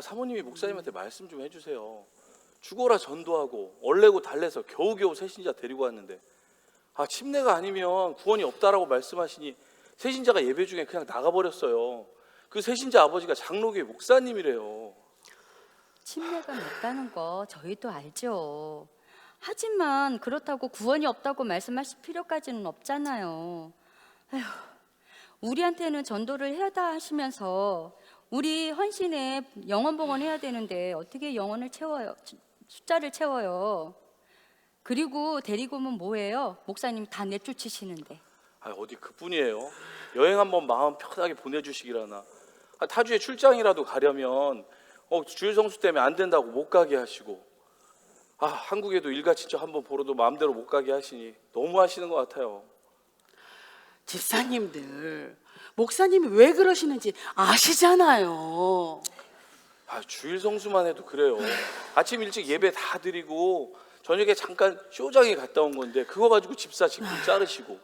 사모님이 목사님한테 말씀 좀 해주세요. 죽어라 전도하고 얼레고 달래서 겨우겨우 새신자 데리고 왔는데 침례가 아니면 구원이 없다라고 말씀하시니 새신자가 예배 중에 그냥 나가버렸어요. 그 새신자 아버지가 장로교회 목사님이래요. 침례가 맞다는 거 저희도 알죠. 하지만 그렇다고 구원이 없다고 말씀하실 필요까지는 없잖아요. 에휴, 우리한테는 전도를 해다 하시면서 우리 헌신에 영혼 봉헌해야 되는데 어떻게 영혼을 채워요? 숫자를 채워요. 그리고 데리고 오면 뭐예요? 목사님 다 내쫓으시는데. 어디 그뿐이에요. 여행 한번 마음 편하게 보내주시기라나. 타주에 출장이라도 가려면 주일 성수 때문에 안 된다고 못 가게 하시고, 한국에도 일가 친척 한번 보러도 마음대로 못 가게 하시니 너무 하시는 것 같아요. 집사님들, 목사님이 왜 그러시는지 아시잖아요. 주일 성수만 해도 그래요. 아침 일찍 예배 다 드리고 저녁에 잠깐 쇼장에 갔다 온 건데 그거 가지고 집사 직분 자르시고,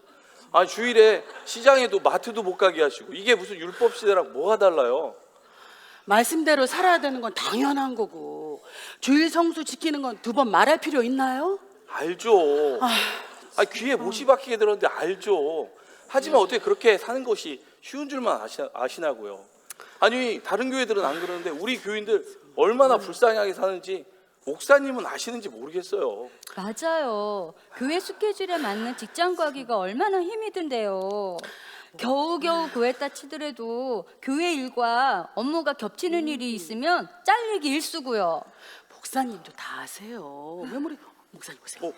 주일에 시장에도 마트도 못 가게 하시고, 이게 무슨 율법 시대랑 뭐가 달라요? 말씀대로 살아야 되는 건 당연한 거고 주일 성수 지키는 건 두 번 말할 필요 있나요? 알죠. 귀에 못이 박히게 들었는데 알죠. 하지만 어떻게 그렇게 사는 것이 쉬운 줄만 아시나고요. 아니 다른 교회들은 안 그러는데 우리 교인들 얼마나 불쌍하게 사는지 목사님은 아시는지 모르겠어요. 맞아요. 교회 스케줄에 맞는 직장 가기가 얼마나 힘이 든데요. 겨우겨우 구했다 치더라도 교회 일과 업무가 겹치는 일이 있으면 잘리기 일쑤고요. 목사님도 다 아세요. 메모리 목사님 오세요.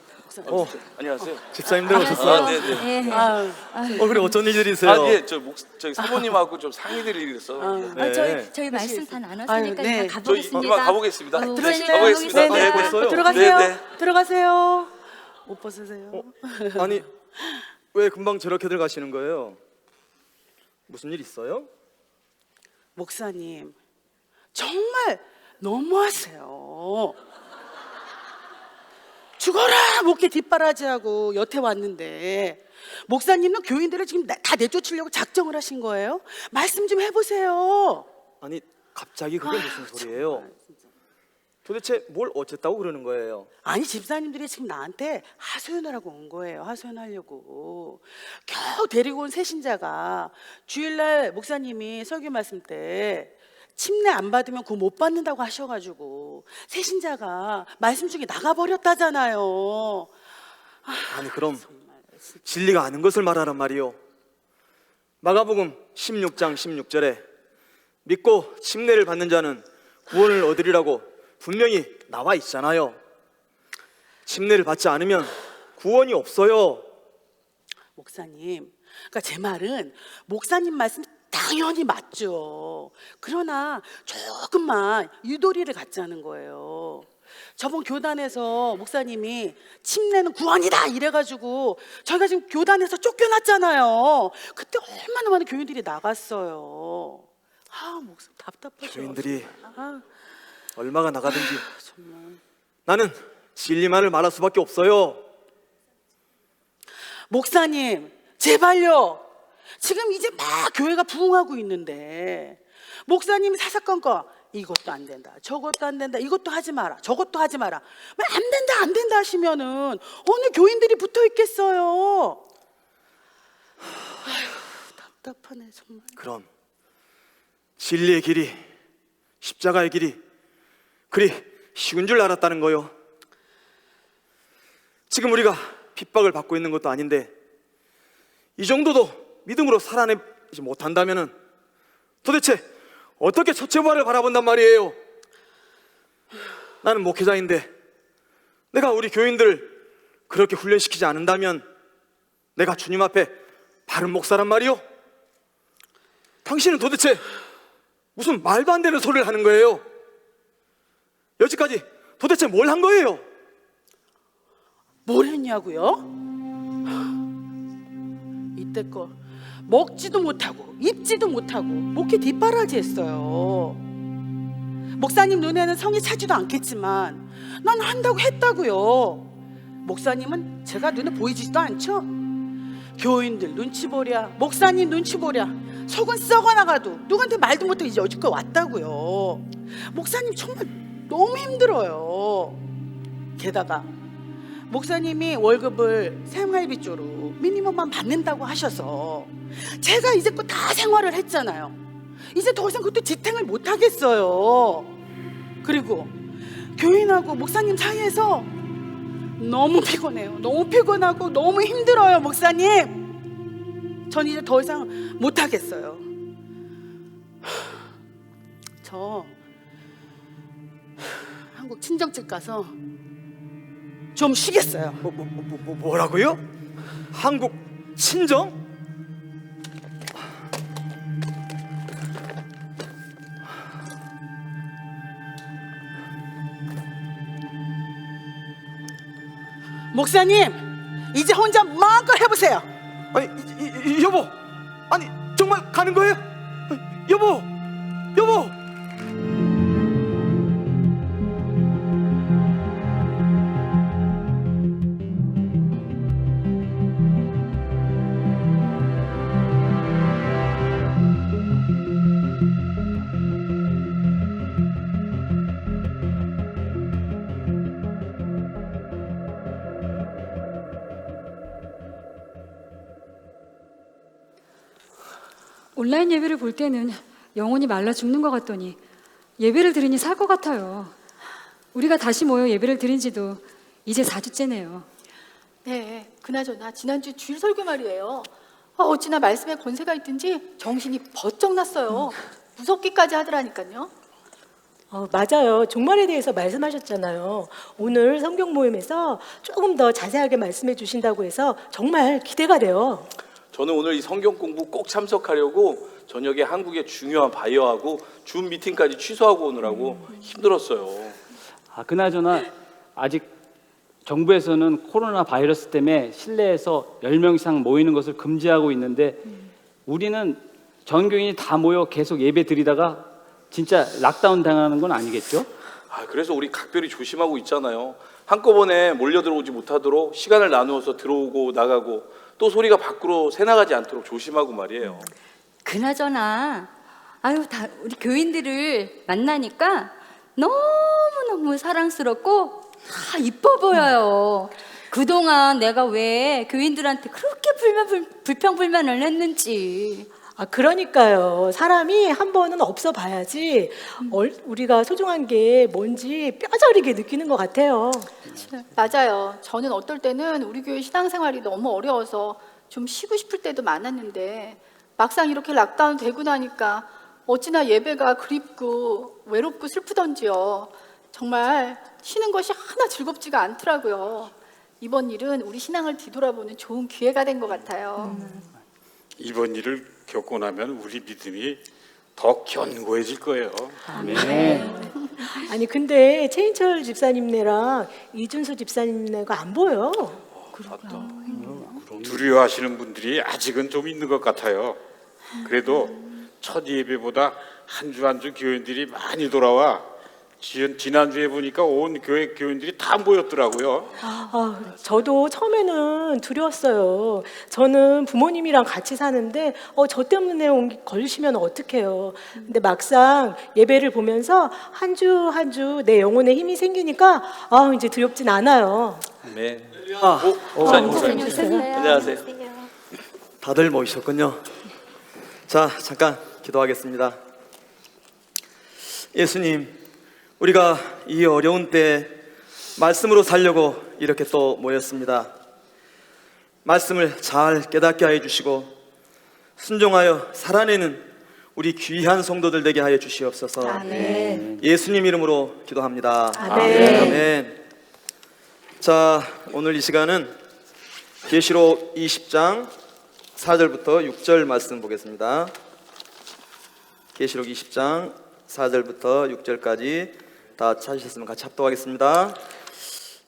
목사님. 안녕하세요. 집사님들 오셨어요? 네네. 그래 어쩐 일들이세요? 네, 저희 사모님하고 좀 상의드릴 일이 있어서. 네. 저희 말씀 다 나눴으니까 네. 다 저희 가보겠습니다. 이만 가보겠습니다. 들어가시죠. 가보겠습니다. 네, 벌써요? 들어가세요. 네, 네. 들어가세요. 옷 벗으세요. 아니 왜 금방 저렇게들 가시는 거예요? 무슨 일 있어요? 목사님 정말 너무하세요. 죽어라 목회 뒷바라지하고 여태 왔는데 목사님은 교인들을 지금 다 내쫓으려고 작정을 하신 거예요? 말씀 좀 해보세요. 아니 갑자기 그게 무슨 소리예요? 도대체 뭘 어쨌다고 그러는 거예요? 아니 집사님들이 지금 나한테 하소연을 하고 온 거예요. 하소연하려고. 겨우 데리고 온 새신자가 주일날 목사님이 설교 말씀 때 침례 안 받으면 그거 못 받는다고 하셔가지고 새신자가 말씀 중에 나가버렸다잖아요. 아니 그럼 진리가 아는 것을 말하란 말이요. 마가복음 16장 16절에 믿고 침례를 받는 자는 구원을 얻으리라고 분명히 나와 있잖아요. 침례를 받지 않으면 구원이 없어요. 목사님, 그러니까 제 말은 목사님 말씀 당연히 맞죠. 그러나 조금만 유도리를 갖자는 거예요. 저번 교단에서 목사님이 침례는 구원이다 이래가지고 저희가 지금 교단에서 쫓겨났잖아요. 그때 얼마나 많은 교인들이 나갔어요. 목사님 답답하죠. 교인들이 얼마가 나가든지 정말. 나는 진리만을 말할 수밖에 없어요. 목사님 제발요. 지금 이제 막 교회가 부흥하고 있는데 목사님 사사건건 이것도 안 된다 저것도 안 된다 이것도 하지 마라 저것도 하지 마라 안 된다 하시면은 어느 교인들이 붙어 있겠어요. 답답하네 정말. 그럼 진리의 길이 십자가의 길이 그리 쉬운 줄 알았다는 거요. 지금 우리가 핍박을 받고 있는 것도 아닌데 이 정도도 믿음으로 살아내지 못한다면은 도대체 어떻게 첫째 부활을 바라본단 말이에요? 나는 목회자인데 내가 우리 교인들을 그렇게 훈련시키지 않는다면 내가 주님 앞에 바른 목사란 말이요? 당신은 도대체 무슨 말도 안 되는 소리를 하는 거예요? 여지까지 도대체 뭘 한 거예요? 뭘 했냐고요? 이때껏 먹지도 못하고 입지도 못하고 목회 뒷바라지 했어요. 목사님 눈에는 성이 차지도 않겠지만 난 한다고 했다고요. 목사님은 제가 눈에 보이지도 않죠? 교인들 눈치 보랴 목사님 눈치 보랴 속은 썩어나가도 누구한테 말도 못하고 이제 여지껏 왔다고요. 목사님 정말 너무 힘들어요. 게다가 목사님이 월급을 생활비조로 미니멈만 받는다고 하셔서 제가 이제껏 다 생활을 했잖아요. 이제 더 이상 그것도 지탱을 못 하겠어요. 그리고 교인하고 목사님 사이에서 너무 피곤해요. 너무 피곤하고 너무 힘들어요, 목사님. 전 이제 더 이상 못 하겠어요. 저 한국 친정집 가서 좀 쉬겠어요. 뭐라고요? 한국 친정? 목사님, 이제 혼자 마음껏 해보세요. 아니 여보, 아니 정말 가는 거예요? 여보, 여보. 온라인 예배를 볼 때는 영혼이 말라 죽는 것 같더니 예배를 들으니 살 것 같아요. 우리가 다시 모여 예배를 드린 지도 이제 4주째네요. 네, 그나저나 지난주 주일 설교 말이에요. 어찌나 말씀에 권세가 있든지 정신이 번쩍 났어요. 무섭기까지 하더라니까요. 맞아요. 종말에 대해서 말씀하셨잖아요. 오늘 성경 모임에서 조금 더 자세하게 말씀해 주신다고 해서 정말 기대가 돼요. 저는 오늘 이 성경 공부 꼭 참석하려고 저녁에 한국의 중요한 바이어하고 줌 미팅까지 취소하고 오느라고 힘들었어요. 그나저나 아직 정부에서는 코로나 바이러스 때문에 실내에서 10명 이상 모이는 것을 금지하고 있는데 우리는 전 교인이 다 모여 계속 예배 드리다가 진짜 락다운 당하는 건 아니겠죠? 그래서 우리 각별히 조심하고 있잖아요. 한꺼번에 몰려 들어오지 못하도록 시간을 나누어서 들어오고 나가고 또 소리가 밖으로 새나가지 않도록 조심하고 말이에요. 그나저나 다 우리 교인들을 만나니까 너무너무 사랑스럽고 다 이뻐 보여요. 그동안 내가 왜 교인들한테 그렇게 불평불만을 했는지. 그러니까요. 사람이 한 번은 없어 봐야지 우리가 소중한 게 뭔지 뼈저리게 느끼는 것 같아요. 맞아요. 저는 어떨 때는 우리 교회 신앙생활이 너무 어려워서 좀 쉬고 싶을 때도 많았는데 막상 이렇게 락다운 되고 나니까 어찌나 예배가 그립고 외롭고 슬프던지요. 정말 쉬는 것이 하나 즐겁지가 않더라고요. 이번 일은 우리 신앙을 뒤돌아보는 좋은 기회가 된 것 같아요. 이번 일을 겪고 나면 우리 믿음이 더 견고해질 거예요. 아니 근데 최인철 집사님네랑 이준수 집사님네가 안 보여. 두려워하시는 분들이 아직은 좀 있는 것 같아요. 그래도 첫 예배보다 한 주 한 주 교인들이 많이 돌아와 지난주에 보니까 온 교회 교인들이 다 모였더라고요. 저도 처음에는 두려웠어요. 저는 부모님이랑 같이 사는데 저 때문에 걸리시면 어떡해요. 근데 막상 예배를 보면서 한 주 한 주 내 영혼에 힘이 생기니까 이제 두렵진 않아요. 네. 목사님. 안녕하세요. 다들 모이셨군요. 자, 잠깐 기도하겠습니다. 예수님, 우리가 이 어려운 때 말씀으로 살려고 이렇게 또 모였습니다. 말씀을 잘 깨닫게 하여 주시고 순종하여 살아내는 우리 귀한 성도들 되게 하여 주시옵소서. 아멘. 예수님 이름으로 기도합니다. 아멘. 아멘. 자, 오늘 이 시간은 계시록 20장 4절부터 6절 말씀 보겠습니다. 계시록 20장 4절부터 6절까지 다 찾으셨으면 같이 합독하겠습니다.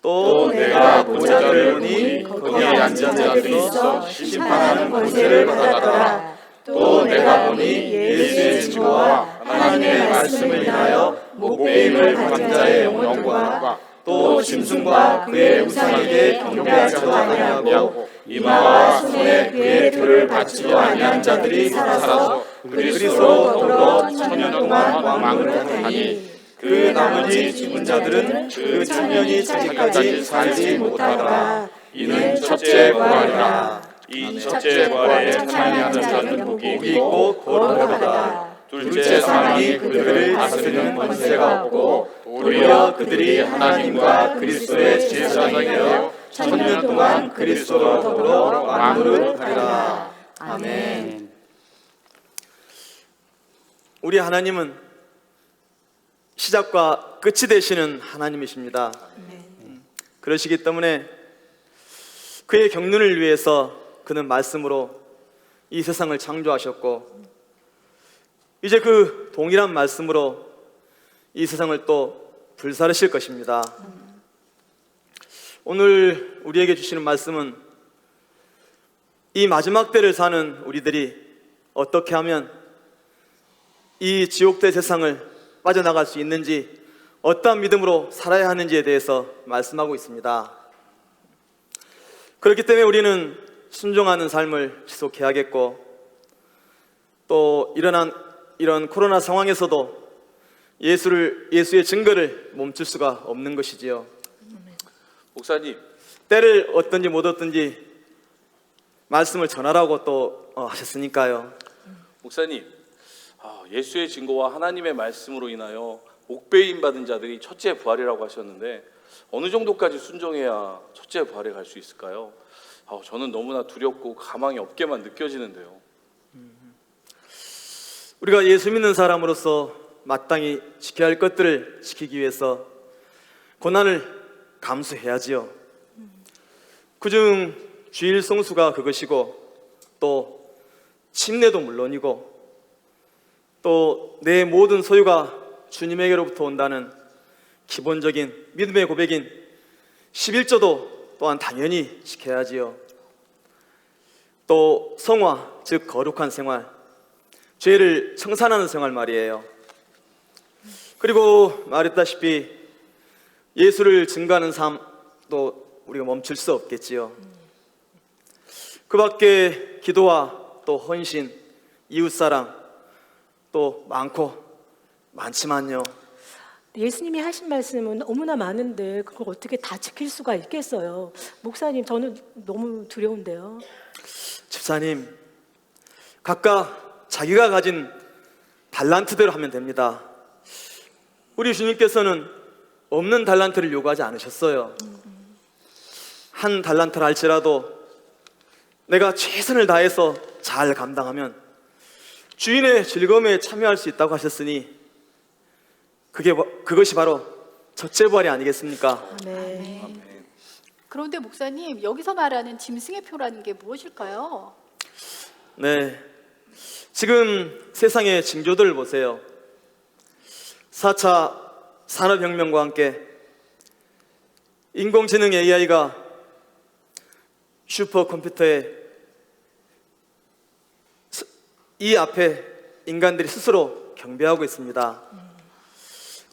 또 내가 보좌를 보니 거기에 앉은 자들이 있어 심판하는 권세를 받았더라. 또 내가 보니 예수의 지고와 하나님의 말씀을 인하여 목배임을 받은 자의 영광과 또 짐승과 그의 우상에게 경배하지도 아니하고 이마와 손에 그의 들을 받지도 아니한 자들이 살아서 그리스도로 더불어 천년 동안 왕을 하니 그 나머지 죽은 자들은 그 천년이 차기까지 살지 못하더라. 이는 첫째 부활이라. 이 첫째 부활에 참여하는 자는 복이 있고 거룩하다. 둘째 사망이 그들을 다스리는 권세가 없고 오히려 그들이 하나님과 그리스도의 제사장이 되어 천년 동안 그리스도로 더불어 왕을 하리라. 아멘. 우리 하나님은 시작과 끝이 되시는 하나님이십니다. 그러시기 때문에 그의 경륜을 위해서 그는 말씀으로 이 세상을 창조하셨고, 이제 그 동일한 말씀으로 이 세상을 또 불사르실 것입니다. 오늘 우리에게 주시는 말씀은 이 마지막 때를 사는 우리들이 어떻게 하면 이 지옥된 세상을 빠져나갈 수 있는지, 어떠한 믿음으로 살아야 하는지에 대해서 말씀하고 있습니다. 그렇기 때문에 우리는 순종하는 삶을 지속해야겠고, 또 이런 코로나 상황에서도 예수의 증거를 멈출 수가 없는 것이지요. 목사님, 때를 얻든지 못 얻든지 말씀을 전하라고 또 하셨으니까요. 목사님, 예수의 증거와 하나님의 말씀으로 인하여 목배임 받은 자들이 첫째 부활이라고 하셨는데 어느 정도까지 순종해야 첫째 부활에 갈 수 있을까요? 저는 너무나 두렵고 가망이 없게만 느껴지는데요. 우리가 예수 믿는 사람으로서 마땅히 지켜야 할 것들을 지키기 위해서 고난을 감수해야지요. 그중 주일 성수가 그것이고, 또 침례도 물론이고, 또 내 모든 소유가 주님에게로부터 온다는 기본적인 믿음의 고백인 11조도 또한 당연히 지켜야지요. 또 성화, 즉 거룩한 생활, 죄를 청산하는 생활 말이에요. 그리고 말했다시피 예수를 증거하는 삶도 우리가 멈출 수 없겠지요. 그 밖에 기도와 또 헌신, 이웃사랑 또 많지만요. 예수님이 하신 말씀은 너무나 많은데 그걸 어떻게 다 지킬 수가 있겠어요? 목사님, 저는 너무 두려운데요. 집사님, 각각 자기가 가진 달란트대로 하면 됩니다. 우리 주님께서는 없는 달란트를 요구하지 않으셨어요. 한 달란트를 할지라도 내가 최선을 다해서 잘 감당하면 주인의 즐거움에 참여할 수 있다고 하셨으니 그것이 바로 첫째 부활이 아니겠습니까? 네. 그런데 목사님, 여기서 말하는 짐승의 표라는 게 무엇일까요? 네, 지금 세상의 징조들을 보세요. 4차 산업혁명과 함께 인공지능 AI가 슈퍼컴퓨터에 이 앞에 인간들이 스스로 경배하고 있습니다.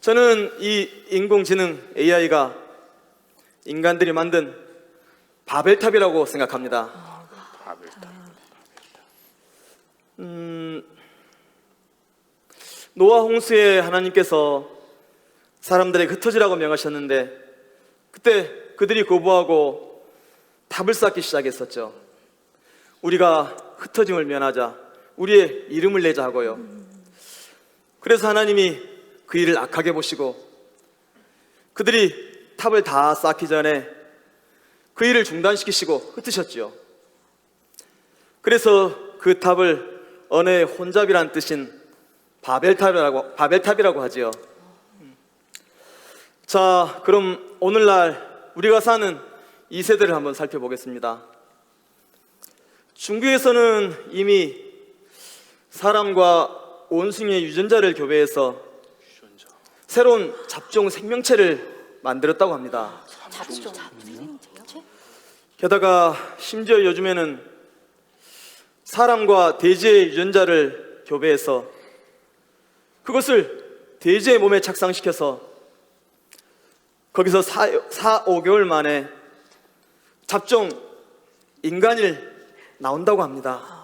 저는 이 인공지능 AI가 인간들이 만든 바벨탑이라고 생각합니다. 노아 홍수에 하나님께서 사람들에게 흩어지라고 명하셨는데 그때 그들이 거부하고 탑을 쌓기 시작했었죠. 우리가 흩어짐을 면하자, 우리의 이름을 내자 하고요. 그래서 하나님이 그 일을 악하게 보시고 그들이 탑을 다 쌓기 전에 그 일을 중단시키시고 흩으셨죠. 그래서 그 탑을 언어의 혼잡이란 뜻인 바벨탑이라고 하지요. 자, 그럼 오늘날 우리가 사는 이 세대를 한번 살펴보겠습니다. 중국에서는 이미 사람과 원숭이의 유전자를 교배해서 새로운 잡종 생명체를 만들었다고 합니다. 게다가 심지어 요즘에는 사람과 돼지의 유전자를 교배해서 그것을 돼지의 몸에 착상시켜서 거기서 4-5개월 만에 잡종 인간이 나온다고 합니다.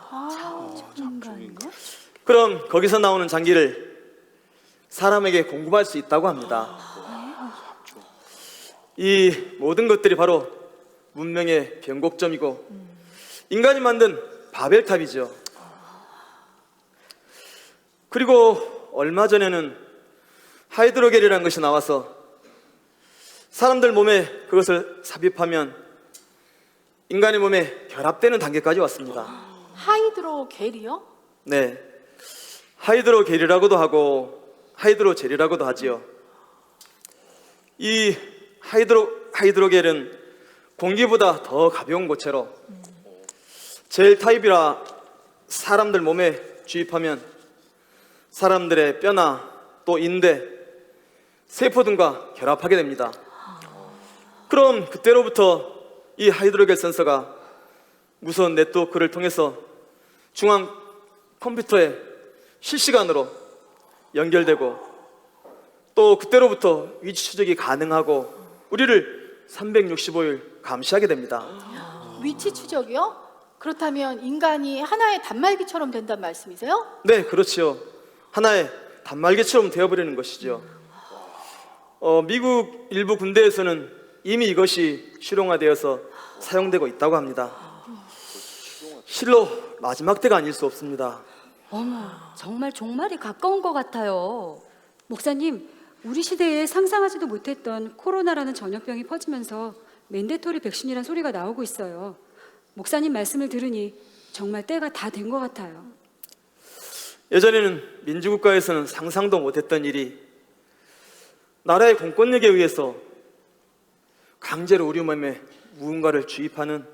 그럼 거기서 나오는 장기를 사람에게 공급할 수 있다고 합니다. 이 모든 것들이 바로 문명의 변곡점이고 인간이 만든 바벨탑이죠. 그리고 얼마 전에는 하이드로겔이라는 것이 나와서 사람들 몸에 그것을 삽입하면 인간의 몸에 결합되는 단계까지 왔습니다. 하이드로겔이요? 네, 하이드로겔이라고도 하고 하이드로젤이라고도 하지요. 이 하이드로겔은 공기보다 더 가벼운 고체로 젤 타입이라 사람들 몸에 주입하면 사람들의 뼈나 또 인대, 세포 등과 결합하게 됩니다. 그럼 그때로부터 이 하이드로겔 센서가 무선 네트워크를 통해서 중앙 컴퓨터에 실시간으로 연결되고 또 그때로부터 위치 추적이 가능하고 우리를 365일 감시하게 됩니다. 위치 추적이요? 그렇다면 인간이 하나의 단말기처럼 된단 말씀이세요? 네, 그렇지요. 하나의 단말기처럼 되어버리는 것이죠. 미국 일부 군대에서는 이미 이것이 실용화되어서 사용되고 있다고 합니다. 실로 마지막 때가 아닐 수 없습니다. 어머, 정말 종말이 가까운 것 같아요. 목사님, 우리 시대에 상상하지도 못했던 코로나라는 전염병이 퍼지면서 맨데토리 백신이란 소리가 나오고 있어요. 목사님 말씀을 들으니 정말 때가 다 된 것 같아요. 예전에는 민주국가에서는 상상도 못했던 일이 나라의 공권력에 의해서 강제로 우리 몸에 무언가를 주입하는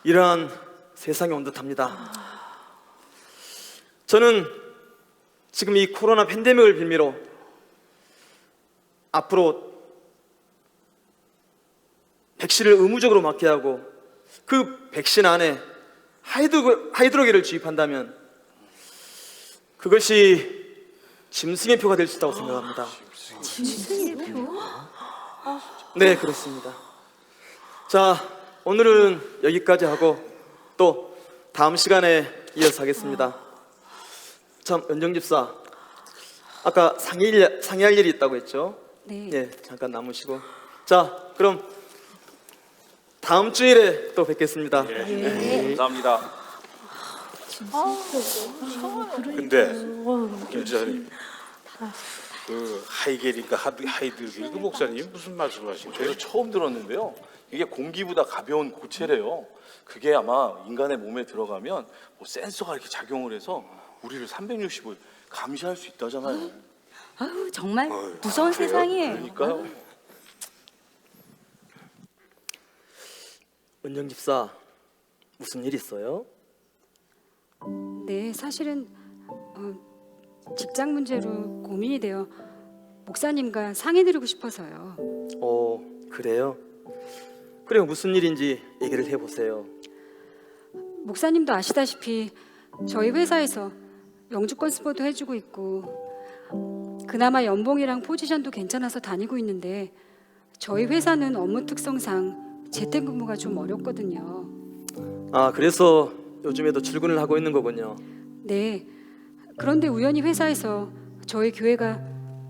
이러한 세상이 온 듯합니다. 저는 지금 이 코로나 팬데믹을 빌미로 앞으로 백신을 의무적으로 맞게 하고 그 백신 안에 하이드로겔을 주입한다면 그것이 짐승의 표가 될 수 있다고 생각합니다. 짐승의 표? 네, 그렇습니다. 자, 오늘은 여기까지 하고 또 다음 시간에 이어서 하겠습니다. 참, 연정 집사, 아까 상의할 일이 있다고 했죠? 네. 네, 잠깐 남으시고. 자, 그럼 다음 주일에 또 뵙겠습니다. 감사합니다. 근데 김 지사님, 그 하이겔인가 하이드로겔 그 목사님 무슨 말씀하신 거예요? 저도 처음 들었는데요. 이게 공기보다 가벼운 고체래요. 그게 아마 인간의 몸에 들어가면 뭐 센서가 이렇게 작용을 해서 우리를 365일 감시할 수 있다잖아요. 아유, 정말 무서운 세상이에요. 그러니까요. 은정 집사, 무슨 일 있어요? 네, 사실은 직장 문제로 고민이 되어 목사님과 상의드리고 싶어서요. 그래요? 그래요, 무슨 일인지 얘기를 해보세요. 목사님도 아시다시피 저희 회사에서 영주권 스포도 해주고 있고 그나마 연봉이랑 포지션도 괜찮아서 다니고 있는데 저희 회사는 업무 특성상 재택근무가 좀 어렵거든요. 아, 그래서 요즘에도 출근을 하고 있는 거군요. 네. 그런데 우연히 회사에서 저희 교회가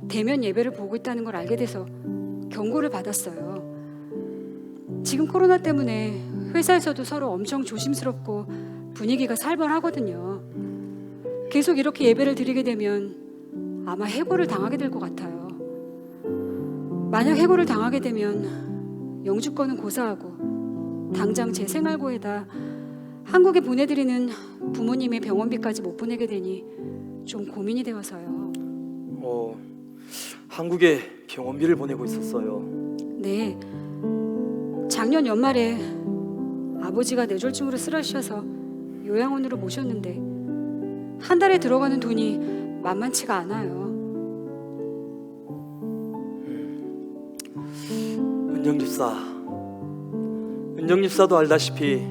대면 예배를 보고 있다는 걸 알게 돼서 경고를 받았어요. 지금 코로나 때문에 회사에서도 서로 엄청 조심스럽고 분위기가 살벌하거든요. 계속 이렇게 예배를 드리게 되면 아마 해고를 당하게 될 것 같아요. 만약 해고를 당하게 되면 영주권은 고사하고 당장 제 생활고에다 한국에 보내드리는 부모님의 병원비까지 못 보내게 되니 좀 고민이 되어서요. 한국에 병원비를 보내고 있었어요. 네. 작년 연말에 아버지가 뇌졸중으로 쓰러지셔서 요양원으로 모셨는데 한 달에 들어가는 돈이 만만치가 않아요. 은정 집사도 알다시피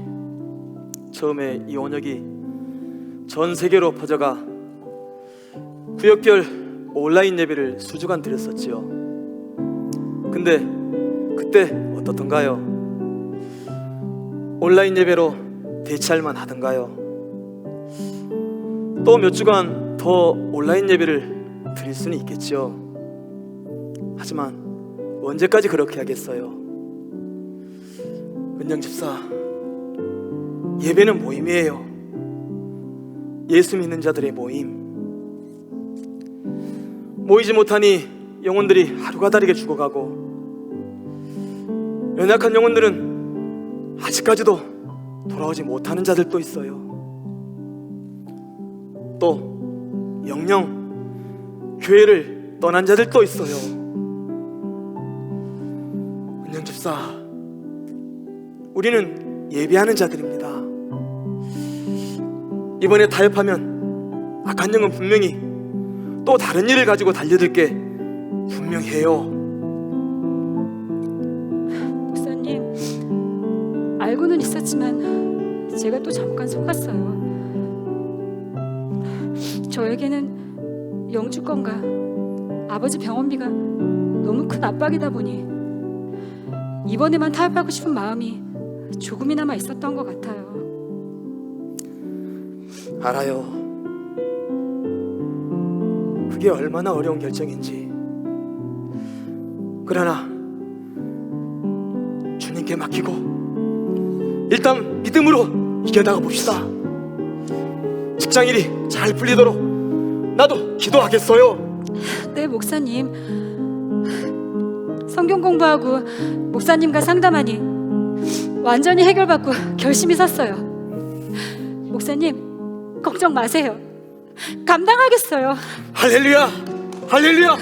처음에 이 원역이 전 세계로 퍼져가 구역별 온라인 예배를 수주간 드렸었지요. 근데 그때 어떻던가요? 온라인 예배로 대체할 만하던가요? 또 몇 주간 더 온라인 예배를 드릴 수는 있겠죠. 하지만 언제까지 그렇게 하겠어요? 은영 집사, 예배는 모임이에요. 예수 믿는 자들의 모임. 모이지 못하니 영혼들이 하루가 다르게 죽어가고, 연약한 영혼들은 아직까지도 돌아오지 못하는 자들도 있어요. 또 영영 교회를 떠난 자들도 있어요. 은영 집사, 우리는 예배하는 자들입니다. 이번에 타협하면 악한 영은 분명히 또 다른 일을 가지고 달려들 게 분명해요. 목사님, 알고는 있었지만 제가 또 잠깐 속았어요. 저에게는 영주권과 아버지 병원비가 너무 큰 압박이다 보니 이번에만 타협하고 싶은 마음이 조금이나마 있었던 것 같아요. 알아요. 그게 얼마나 어려운 결정인지. 그러나 주님께 맡기고 일단 믿음으로 이겨나가 봅시다. 직장일이 잘 풀리도록 나도 기도하겠어요. 네, 목사님. 성경 공부하고 목사님과 상담하니 완전히 해결받고 결심이 섰어요. 목사님, 걱정 마세요. 감당하겠어요. 할렐루야! 할렐루야!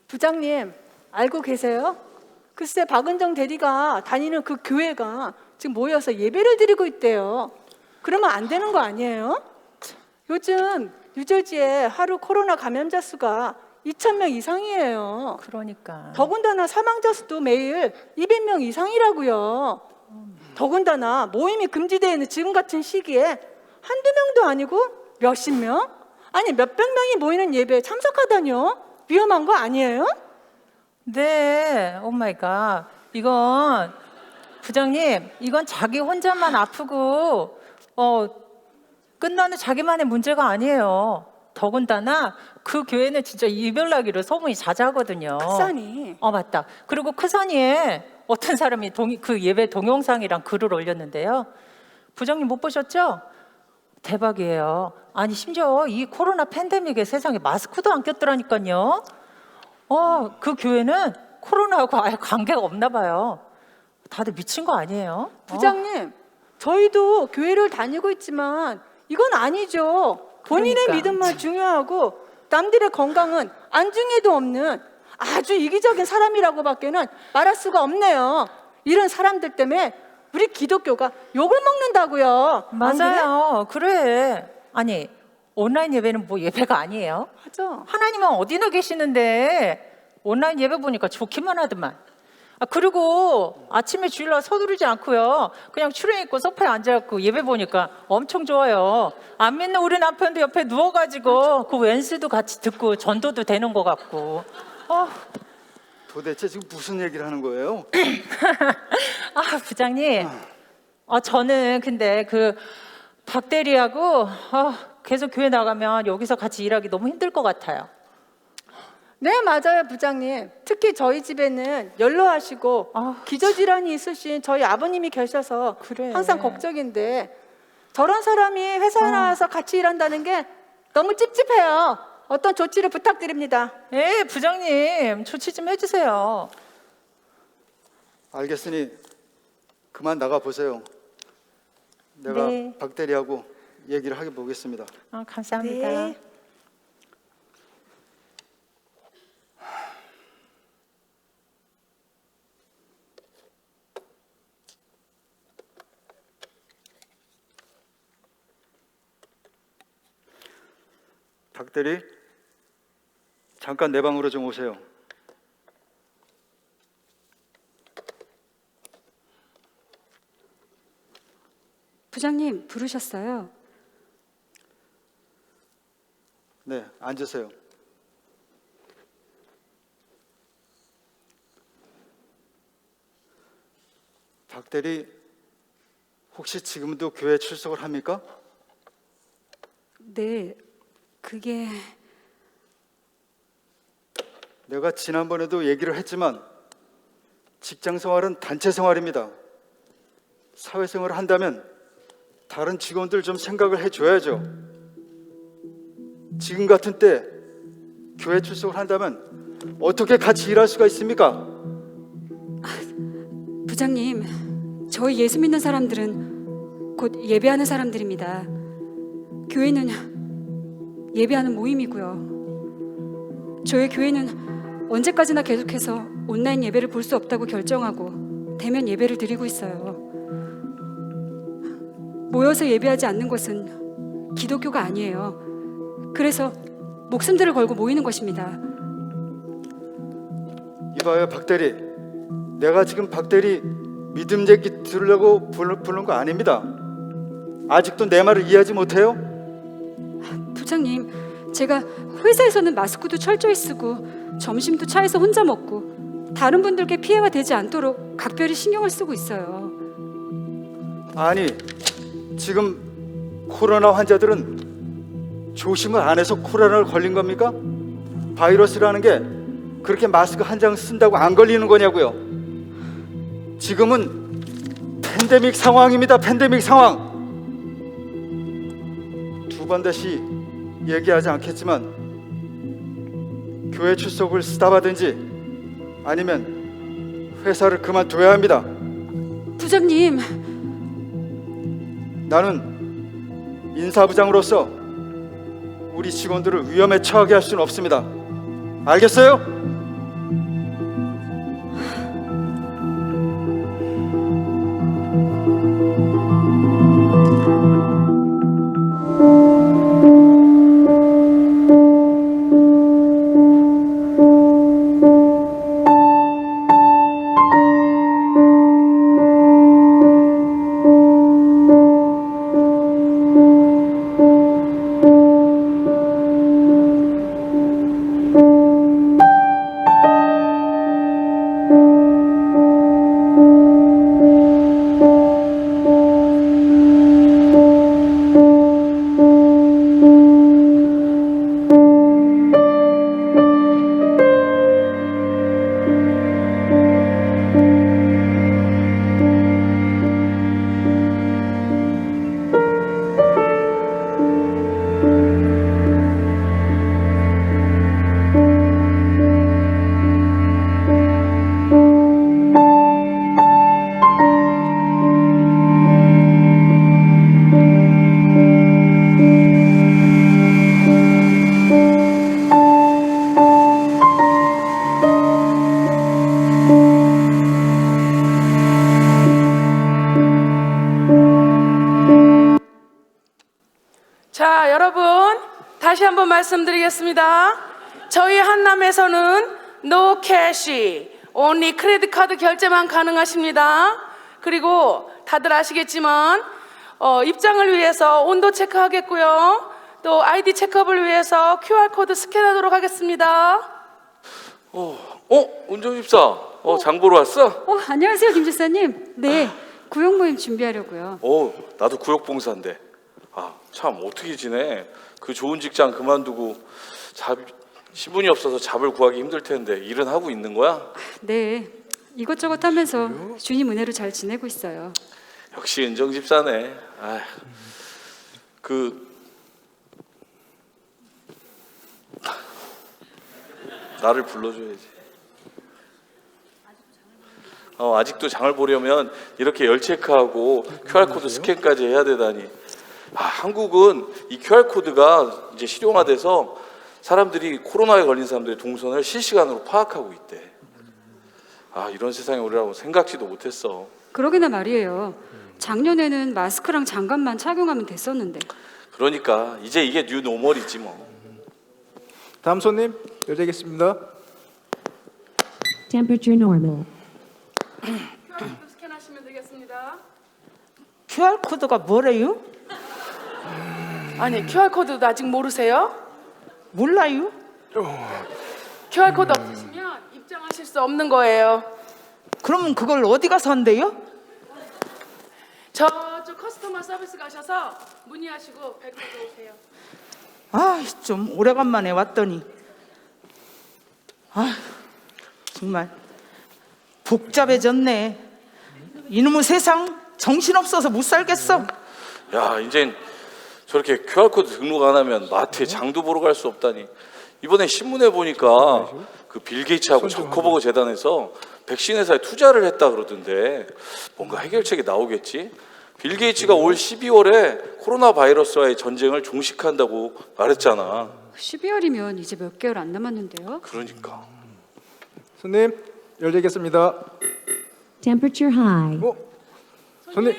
부장님, 알고 계세요? 글쎄 박은정 대리가 다니는 그 교회가 지금 모여서 예배를 드리고 있대요. 그러면 안 되는 거 아니에요? 요즘 뉴저지에 하루 코로나 감염자 수가 2,000명 이상이에요. 그러니까. 더군다나 사망자 수도 매일 200명 이상이라고요. 더군다나 모임이 금지되어 있는 지금 같은 시기에 한두 명도 아니고 몇십 명? 아니 몇백 명이 모이는 예배에 참석하다뇨? 위험한 거 아니에요? 네, 오 마이 갓. 이건 부장님, 이건 자기 혼자만 아프고 끝나는 자기만의 문제가 아니에요. 더군다나 그 교회는 진짜 이별나기로 소문이 자자하거든요. 크산이. 맞다. 그리고 크산이에 어떤 사람이 그 예배 동영상이랑 글을 올렸는데요. 부장님 못 보셨죠? 대박이에요. 아니 심지어 이 코로나 팬데믹에 세상에 마스크도 안 꼈더라니까요. 그 교회는 코로나하고 아예 관계가 없나 봐요. 다들 미친 거 아니에요? 부장님, 저희도 교회를 다니고 있지만 이건 아니죠. 본인의 그러니까. 믿음만 중요하고 남들의 건강은 안중에도 없는 아주 이기적인 사람이라고밖에는 말할 수가 없네요. 이런 사람들 때문에 우리 기독교가 욕을 먹는다고요. 안 그래? 맞아요. 그래. 아니 온라인 예배는 뭐 예배가 아니에요? 맞아. 하나님은 어디나 계시는데 온라인 예배 보니까 좋기만 하더만. 그리고 아침에 주일날 서두르지 않고요. 그냥 추레 입고 소파에 앉아갖고 예배 보니까 엄청 좋아요. 안 믿는 우리 남편도 옆에 누워가지고 그 웬스도 같이 듣고 전도도 되는 것 같고. 도대체 지금 무슨 얘기를 하는 거예요? 부장님. 저는 근데 그 박 대리하고 계속 교회 나가면 여기서 같이 일하기 너무 힘들 것 같아요. 네, 맞아요, 부장님. 특히 저희 집에는 연로하시고 기저질환이 있으신 저희 아버님이 계셔서 그래. 항상 걱정인데 저런 사람이 회사에 나와서 같이 일한다는 게 너무 찝찝해요. 어떤 조치를 부탁드립니다. 예, 부장님 조치 좀 해주세요. 알겠으니 그만 나가 보세요. 내가 네. 박 대리하고 얘기를 하게 보겠습니다. 감사합니다. 네. 박 대리, 잠깐 내 방으로 좀 오세요. 부장님 부르셨어요? 네, 앉으세요. 박 대리, 혹시 지금도 교회 출석을 합니까? 네, 그게 내가 지난번에도 얘기를 했지만 직장 생활은 단체 생활입니다. 사회생활을 한다면 다른 직원들 좀 생각을 해줘야죠. 지금 같은 때 교회 출석을 한다면 어떻게 같이 일할 수가 있습니까? 부장님, 저희 예수 믿는 사람들은 곧 예배하는 사람들입니다. 교회는 예배하는 모임이고요. 저희 교회는 언제까지나 계속해서 온라인 예배를 볼 수 없다고 결정하고 대면 예배를 드리고 있어요. 모여서 예배하지 않는 것은 기독교가 아니에요. 그래서 목숨들을 걸고 모이는 것입니다. 이봐요, 박대리. 내가 지금 박대리 믿음 얘기 들으려고 부른 거 아닙니다. 아직도 내 말을 이해하지 못해요? 부장님, 제가 회사에서는 마스크도 철저히 쓰고 점심도 차에서 혼자 먹고 다른 분들께 피해가 되지 않도록 각별히 신경을 쓰고 있어요. 아니, 지금 코로나 환자들은 조심을 안 해서 코로나를 걸린 겁니까? 바이러스라는 게 그렇게 마스크 한 장 쓴다고 안 걸리는 거냐고요? 지금은 팬데믹 상황입니다. 팬데믹 상황. 두 번 다시 얘기하지 않겠지만 교회 출석을 스탑하든지 아니면 회사를 그만둬야 합니다. 부장님, 나는 인사부장으로서 우리 직원들을 위험에 처하게 할 수는 없습니다. 알겠어요? 자, 여러분 다시 한번 말씀드리겠습니다. 저희 한남에서는 no cash, only 크레딧 카드 결제만 가능하십니다. 그리고 다들 아시겠지만 입장을 위해서 온도 체크하겠고요. 또 아이디 체크업을 위해서 QR코드 스캔하도록 하겠습니다. 운전집사, 장 보러 왔어? 안녕하세요, 김 집사님. 네, 구역 모임 준비하려고요. 나도 구역봉사인데. 참 어떻게 지내? 그 좋은 직장 그만두고 신분이 없어서 잡을 구하기 힘들 텐데 일은 하고 있는 거야? 네, 이것저것 하면서 주님 은혜로 잘 지내고 있어요. 역시 은정집사네. 나를 불러줘야지. 아직도 장을 보려면 이렇게 열 체크하고 QR코드 스캔까지 해야 되다니. 한국은 이 QR코드가 이제 실용화돼서 사람들이 코로나에 걸린 사람들의 동선을 실시간으로 파악하고 있대. 이런 세상에 오리라고 생각지도 못했어. 그러게나 말이에요. 작년에는 마스크랑 장갑만 착용하면 됐었는데. 그러니까 이제 이게 뉴 노멀이지 뭐. 다음 손님 여자겠습니다. Temperature normal. QR코드 스캔하시면 되겠습니다. QR코드가 뭐래요? 아니, QR코드도 아직 모르세요? 몰라요? QR코드 없으시면 입장하실 수 없는 거예요. 그러면 그걸 어디 가서 한대요? 저쪽 커스터머 서비스 가셔서 문의하시고 백화점 오세요. 아, 좀 오래간만에 왔더니 아, 정말 복잡해졌네. 이놈의 세상 정신없어서 못 살겠어. 야, 이젠 저렇게 QR코드 등록 안 하면 마트에 장도 보러 갈 수 없다니. 이번에 신문에 보니까 그 빌 게이츠하고 저커버그 재단에서 백신 회사에 투자를 했다 그러던데 뭔가 해결책이 나오겠지? 빌 게이츠가 올 12월에 코로나 바이러스와의 전쟁을 종식한다고 말했잖아. 12월이면 이제 몇 개월 안 남았는데요. 그러니까. 손님 열리겠습니다. Temperature high. 손님,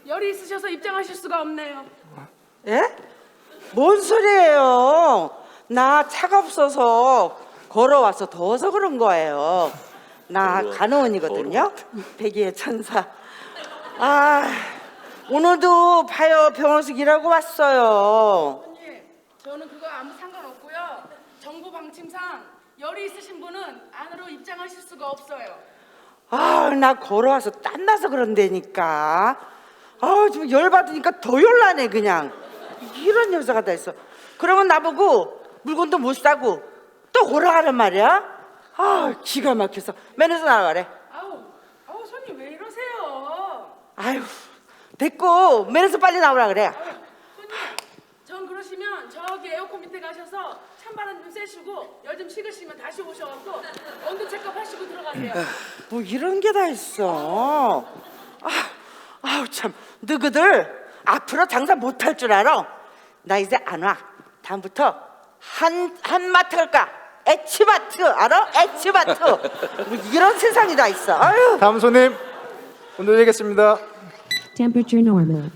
열이 있으셔서 입장하실 수가 없네요. 예? 뭔 소리예요? 나 차가 없어서 걸어와서 더워서 그런 거예요. 나 간호원이거든요. 백의의 천사. 아, 오늘도 봐요. 병원에서 일하고 왔어요. 손님, 저는 그거 아무 상관없고요. 정부 방침상 열이 있으신 분은 안으로 입장하실 수가 없어요. 아, 나 걸어와서 땀나서 그런다니까. 아, 지금 열받으니까 더 열나네 그냥. 이런 여자가 다 있어. 그러면 나보고 물건도 못 사고 또 오라가란 말이야. 아, 기가 막혀서 매니저 나가래. 아우, 손님 왜 이러세요? 아유, 됐고 매니저 빨리 나오라 그래. 손님, 전 그러시면 저기 에어컨 밑에 가셔서 찬바람 좀 쐬시고 열 좀 식으시면 다시 오셔갖고 온도 체크업 하시고 들어가세요. 뭐 이런 게 다 있어. 아우 참, 너희들 앞으로 장사 못할 줄 알아? 나 이제 안 와. 다음부터 한마트 갈까? H마트 알아? H마트. 뭐 이런 세상이 다 있어. 아유. 다음 손님 오늘 되겠습니다. Temperature normal.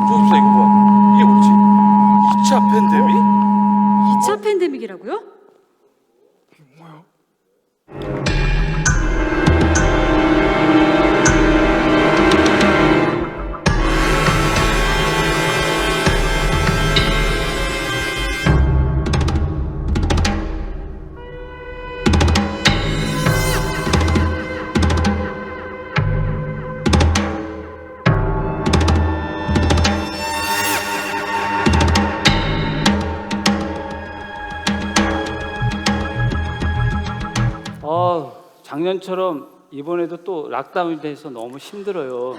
조집사 이거 봐. 이게 뭐지? 2차 팬데믹? 2차 팬데믹이라고요? 작년처럼 이번에도 또 락다운이 돼서 너무 힘들어요.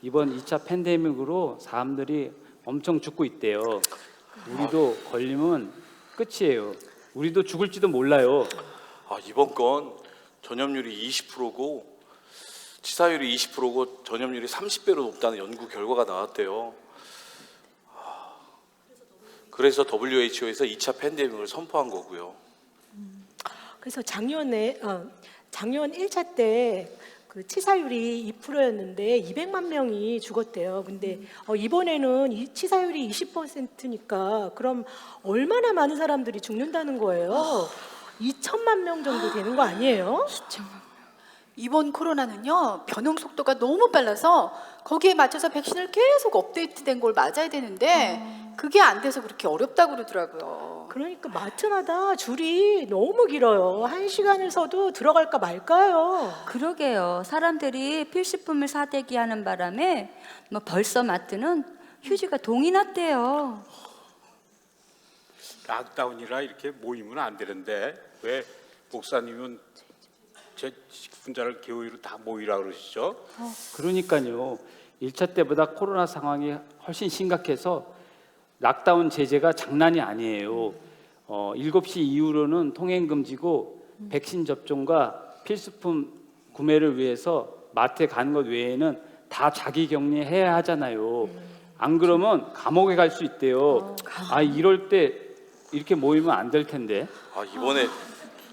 이번 2차 팬데믹으로 사람들이 엄청 죽고 있대요. 우리도 걸리면 끝이에요. 우리도 죽을지도 몰라요. 이번 건 전염률이 20%고 치사율이 20%고 전염률이 30배로 높다는 연구 결과가 나왔대요. 그래서 WHO에서 2차 팬데믹을 선포한 거고요. 그래서 작년 1차 때 그 치사율이 2%였는데 200만 명이 죽었대요. 근데 이번에는 이 치사율이 20%니까 그럼 얼마나 많은 사람들이 죽는다는 거예요? 2천만 명 정도 되는 거 아니에요? 이번 코로나는요, 변형 속도가 너무 빨라서 거기에 맞춰서 백신을 계속 업데이트된 걸 맞아야 되는데 그게 안 돼서 그렇게 어렵다고 그러더라고요. 그러니까 마트마다 줄이 너무 길어요. 1시간을 서도 들어갈까 말까요. 그러게요. 사람들이 필수품을 사대기하는 바람에 뭐 벌써 마트는 휴지가 동이 났대요. 락다운이라 이렇게 모이면 안 되는데 왜 목사님은 제 식분자를 교회로 다 모이라 그러시죠? 그러니까요. 1차 때보다 코로나 상황이 훨씬 심각해서 락다운 제재가 장난이 아니에요. 7시 이후로는 통행 금지고 백신 접종과 필수품 구매를 위해서 마트에 가는 것 외에는 다 자기 격리해야 하잖아요. 안 그러면 감옥에 갈 수 있대요. 이럴 때 이렇게 모이면 안 될 텐데. 이번에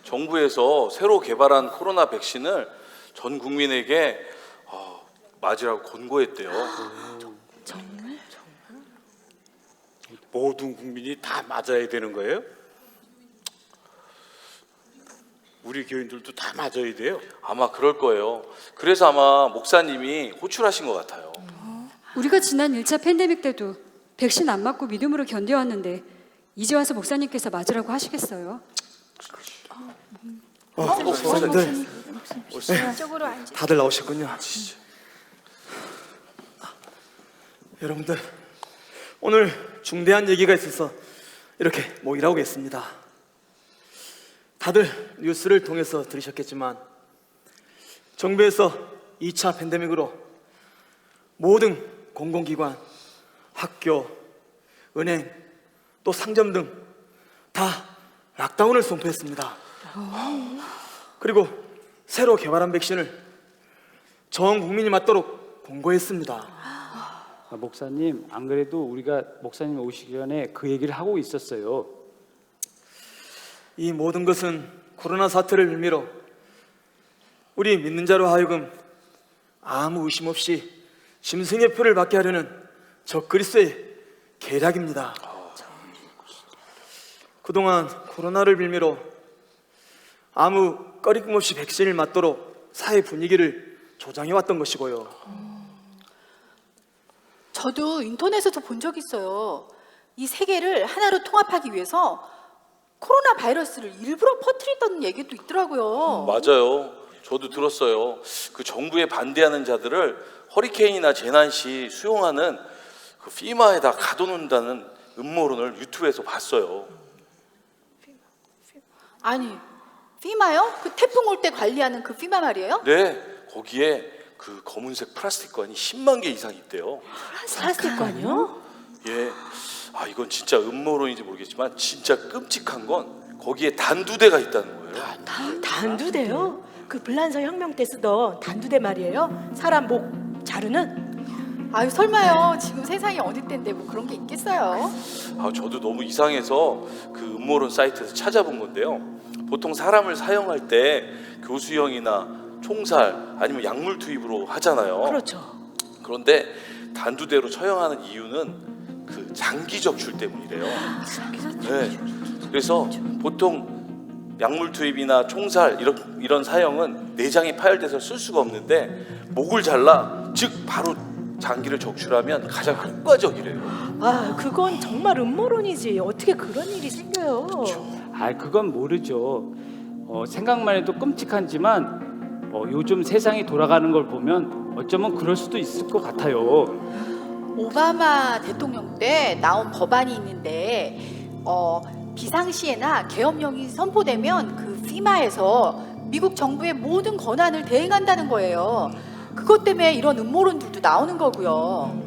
정부에서 새로 개발한 코로나 백신을 전 국민에게 맞으라고 권고했대요. 모든 국민이 다 맞아야 되는 거예요? 우리 교인들도 다 맞아야 돼요? 아마 그럴 거예요. 그래서 아마 목사님이 호출하신 것 같아요. 우리가 지난 1차 팬데믹 때도 백신 안 맞고 믿음으로 견뎌왔는데 이제 와서 목사님께서 맞으라고 하시겠어요? 목사님들 다들 나오셨군요. 여러분들 오늘 중대한 얘기가 있어서 이렇게 모이라고 했습니다. 다들 뉴스를 통해서 들으셨겠지만 정부에서 2차 팬데믹으로 모든 공공기관, 학교, 은행, 또 상점 등 다 락다운을 선포했습니다. 그리고 새로 개발한 백신을 전 국민이 맞도록 공고했습니다. 목사님, 안 그래도 우리가 목사님 오시기 전에 그 얘기를 하고 있었어요. 이 모든 것은 코로나 사태를 빌미로 우리 믿는 자로 하여금 아무 의심 없이 짐승의 표를 받게 하려는 적그리스도의 계략입니다. 그동안 코로나를 빌미로 아무 꺼리낌 없이 백신을 맞도록 사회 분위기를 조장해왔던 것이고요. 저도 인터넷에서 본 적 있어요. 이 세계를 하나로 통합하기 위해서 코로나 바이러스를 일부러 퍼뜨렸다는 얘기도 있더라고요. 맞아요. 저도 들었어요. 그 정부에 반대하는 자들을 허리케인이나 재난 시 수용하는 그 피마에다 가둬놓는다는 음모론을 유튜브에서 봤어요. 아니, 피마요? 그 태풍 올 때 관리하는 그 피마 말이에요? 네, 거기에 그 검은색 플라스틱관이 10만 개 이상 있대요. 플라스틱관이요? 예, 이건 진짜 음모론인지 모르겠지만 진짜 끔찍한 건 거기에 단두대가 있다는 거예요. 단두대요? 그 불란서 혁명 때 쓰던 단두대 말이에요? 사람 목 자르는? 아유, 설마요. 지금 세상이 어느 때인데 뭐 그런 게 있겠어요? 저도 너무 이상해서 그 음모론 사이트에서 찾아본 건데요. 보통 사람을 사형할 때 교수형이나 총살 아니면 약물 투입으로 하잖아요. 그렇죠. 그런데 단두대로 처형하는 이유는 그 장기 적출 때문이래요. 네. 그래서 보통 약물 투입이나 총살 이런 사형은 내장이 파열돼서 쓸 수가 없는데 목을 잘라 즉 바로 장기를 적출하면 가장 효과적이래요. 그건 정말 음모론이지. 어떻게 그런 일이 생겨요? 그건 모르죠. 생각만 해도 끔찍하지만 요즘 세상이 돌아가는 걸 보면 어쩌면 그럴 수도 있을 것 같아요. 오바마 대통령 때 나온 법안이 있는데 비상시에나 계엄령이 선포되면 그 피마에서 미국 정부의 모든 권한을 대행한다는 거예요. 그것 때문에 이런 음모론들도 나오는 거고요.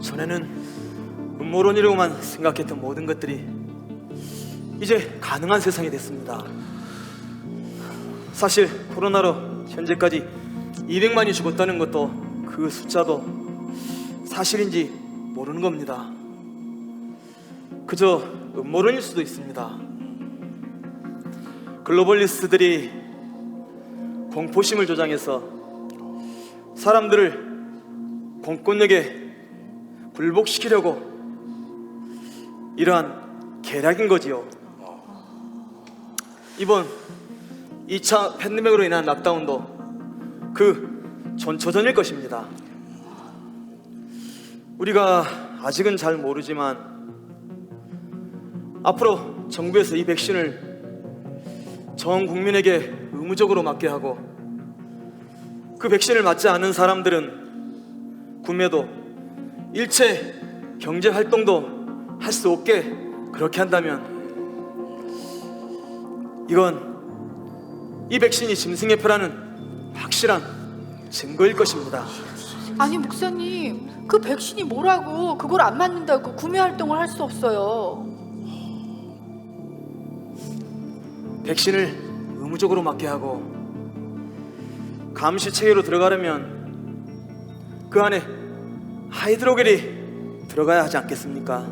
전에는 음모론이라고만 생각했던 모든 것들이 이제 가능한 세상이 됐습니다. 사실 코로나로 현재까지 200만이 죽었다는 것도 그 숫자도 사실인지 모르는 겁니다. 그저 음모론일 수도 있습니다. 글로벌리스트들이 공포심을 조장해서 사람들을 공권력에 굴복시키려고 이러한 계략인 거지요. 이번 2차 팬데믹으로 인한 락다운도 그 전초전일 것입니다. 우리가 아직은 잘 모르지만 앞으로 정부에서 이 백신을 전 국민에게 의무적으로 맞게 하고 그 백신을 맞지 않은 사람들은 구매도 일체 경제 활동도 할 수 없게 그렇게 한다면 이건 이 백신이 짐승의 표라는 확실한 증거일 것입니다. 아니, 목사님, 그 백신이 뭐라고 그걸 안 맞는다고 구매 활동을 할 수 없어요. 백신을 의무적으로 맞게 하고 감시 체계로 들어가려면 그 안에 하이드로겔이 들어가야 하지 않겠습니까?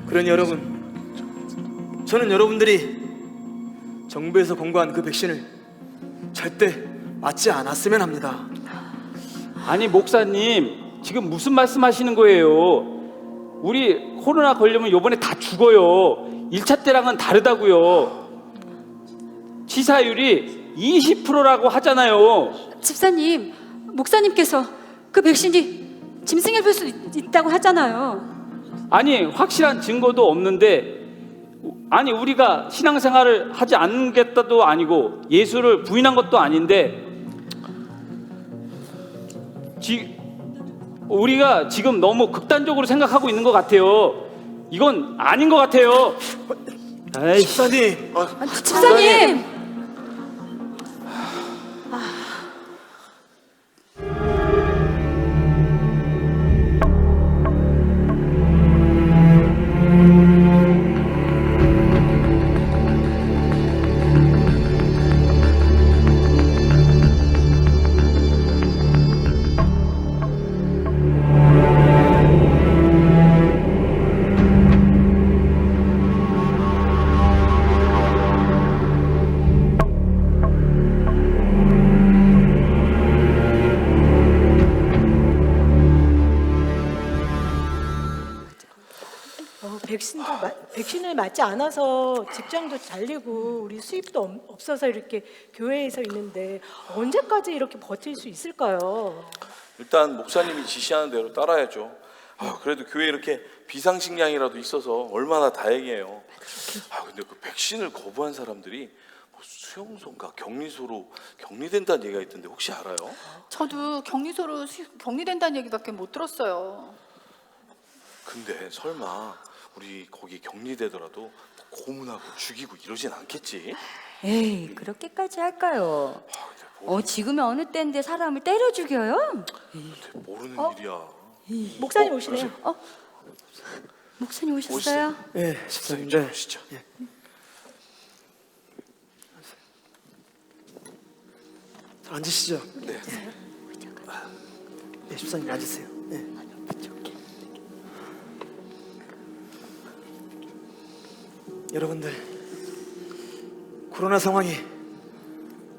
그러니 여러분, 저는 여러분들이 정부에서 공고한 그 백신을 절대 맞지 않았으면 합니다. 아니 목사님, 지금 무슨 말씀하시는 거예요? 우리 코로나 걸리면 이번에 다 죽어요. 1차 때랑은 다르다고요. 치사율이 20%라고 하잖아요. 집사님, 목사님께서 그 백신이 짐승의 표 수 있다고 하잖아요. 아니 확실한 증거도 없는데, 아니 우리가 신앙생활을 하지 않겠다도 아니고 예수를 부인한 것도 아닌데 우리가 지금 너무 극단적으로 생각하고 있는 것 같아요. 이건 아닌 것 같아요. 에이, 집사님. 집사님! 백신을 맞지 않아서 직장도 잘리고 우리 수입도 없어서 이렇게 교회에서 있는데 언제까지 이렇게 버틸 수 있을까요? 일단 목사님이 지시하는 대로 따라야죠. 그래도 교회에 이렇게 비상식량이라도 있어서 얼마나 다행이에요. 근데 그 백신을 거부한 사람들이 뭐 수용소인가 격리소로 격리된다는 얘기가 있던데 혹시 알아요? 저도 격리소로 격리된다는 얘기밖에 못 들었어요. 근데 설마 우리 거기 격리되더라도 고문하고 죽이고 이러진 않겠지? 에이, 그렇게까지 할까요? 지금이 어느 때인데 사람을 때려 죽여요? 모르는 일이야. 목사님 오시네요. 목사님 오셨어요? 예, 집사님. 네. 오시죠. 예. 앉으시죠. 네. 예, 집사님 앉으세요. 예. 여러분들, 코로나 상황이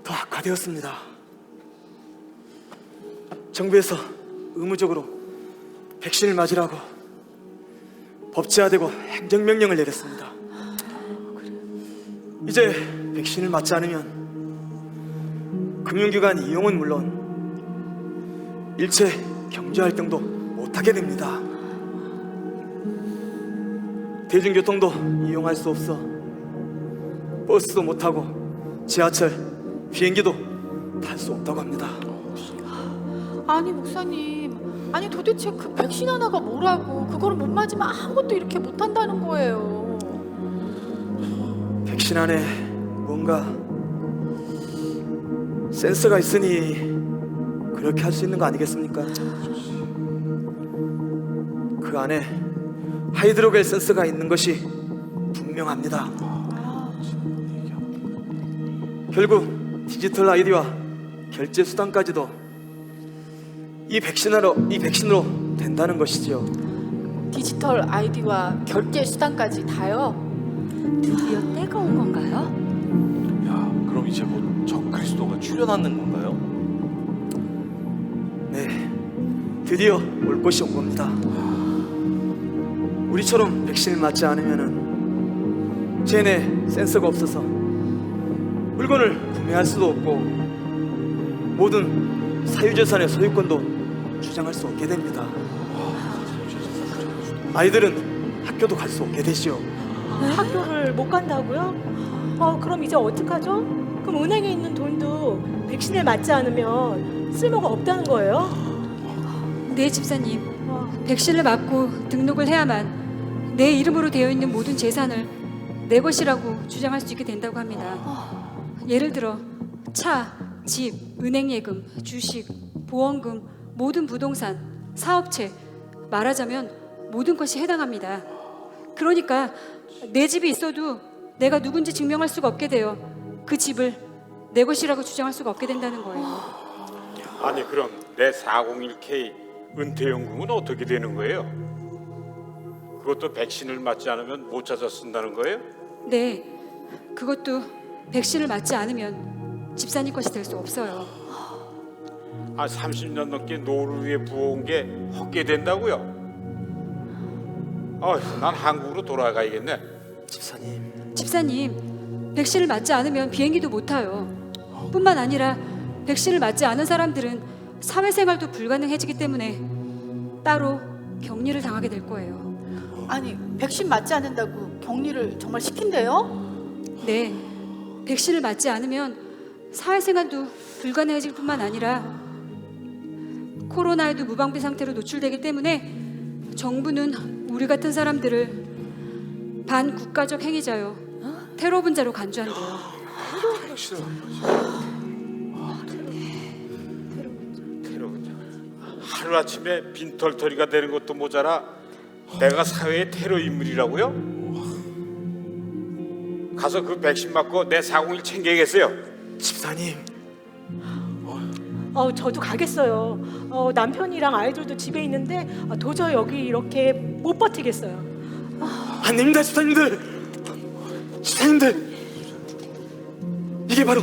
더 악화되었습니다. 정부에서 의무적으로 백신을 맞으라고 법제화되고 행정명령을 내렸습니다. 이제 백신을 맞지 않으면 금융기관 이용은 물론 일체 경제활동도 못하게 됩니다. 대중교통도 이용할 수 없어 버스도 못 타고 지하철, 비행기도 탈 수 없다고 합니다. 아니 목사님, 아니 도대체 그 백신 하나가 뭐라고? 그거를 못 맞으면 아무것도 이렇게 못 한다는 거예요. 백신 안에 뭔가 센서가 있으니 그렇게 할 수 있는 거 아니겠습니까? 그 안에 하이드로겔 센서가 있는 것이 분명합니다. 결국 디지털 아이디와 결제 수단까지도 이 백신으로 된다는 것이죠. 디지털 아이디와 결제 수단까지 다요? 드디어 때가 온 건가요? 야, 그럼 이제 뭐 적그리스도가 출현하는 건가요? 네, 드디어 올 것이 온 겁니다. 우리처럼 백신을 맞지 않으면은 체내 센서가 없어서 물건을 구매할 수도 없고 모든 사유재산의 소유권도 주장할 수 없게 됩니다. 아이들은 학교도 갈 수 없게 되죠. 학교를 못 간다고요? 그럼 이제 어떡하죠? 그럼 은행에 있는 돈도 백신을 맞지 않으면 쓸모가 없다는 거예요? 네, 집사님. 백신을 맞고 등록을 해야만 내 이름으로 되어 있는 모든 재산을 내 것이라고 주장할 수 있게 된다고 합니다. 예를 들어 차, 집, 은행 예금, 주식, 보험금, 모든 부동산, 사업체, 말하자면 모든 것이 해당합니다. 그러니까 내 집이 있어도 내가 누군지 증명할 수가 없게 되어 그 집을 내 것이라고 주장할 수가 없게 된다는 거예요. 아니 그럼 내 401k 은퇴연금은 어떻게 되는 거예요? 그것도 백신을 맞지 않으면 못 찾아 쓴다는 거예요? 네, 그것도 백신을 맞지 않으면 집사님 것이 될 수 없어요. 30년 넘게 노를 위해 부어온 게 헛게 된다고요? 난 한국으로 돌아가야겠네. 집사님, 백신을 맞지 않으면 비행기도 못 타요. 뿐만 아니라 백신을 맞지 않은 사람들은 사회생활도 불가능해지기 때문에 따로 격리를 당하게 될 거예요. 아니 백신 맞지 않는다고 격리를 정말 시킨대요? 네, 백신을 맞지 않으면 사회생활도 불가능해질 뿐만 아니라 코로나에도 무방비 상태로 노출되기 때문에 정부는 우리 같은 사람들을 반국가적 행위자요, 테러 분자로 간주한대요. 하루아침에 빈털터리가 되는 것도 모자라 내가 사회의 테러 인물이라고요? 가서 그 백신 맞고 내 401 챙겨야겠어요. 집사님, 저도 가겠어요. 남편이랑 아이들도 집에 있는데 도저히 여기 이렇게 못 버티겠어요. 안 됩니다, 집사님들. 집사님들, 이게 바로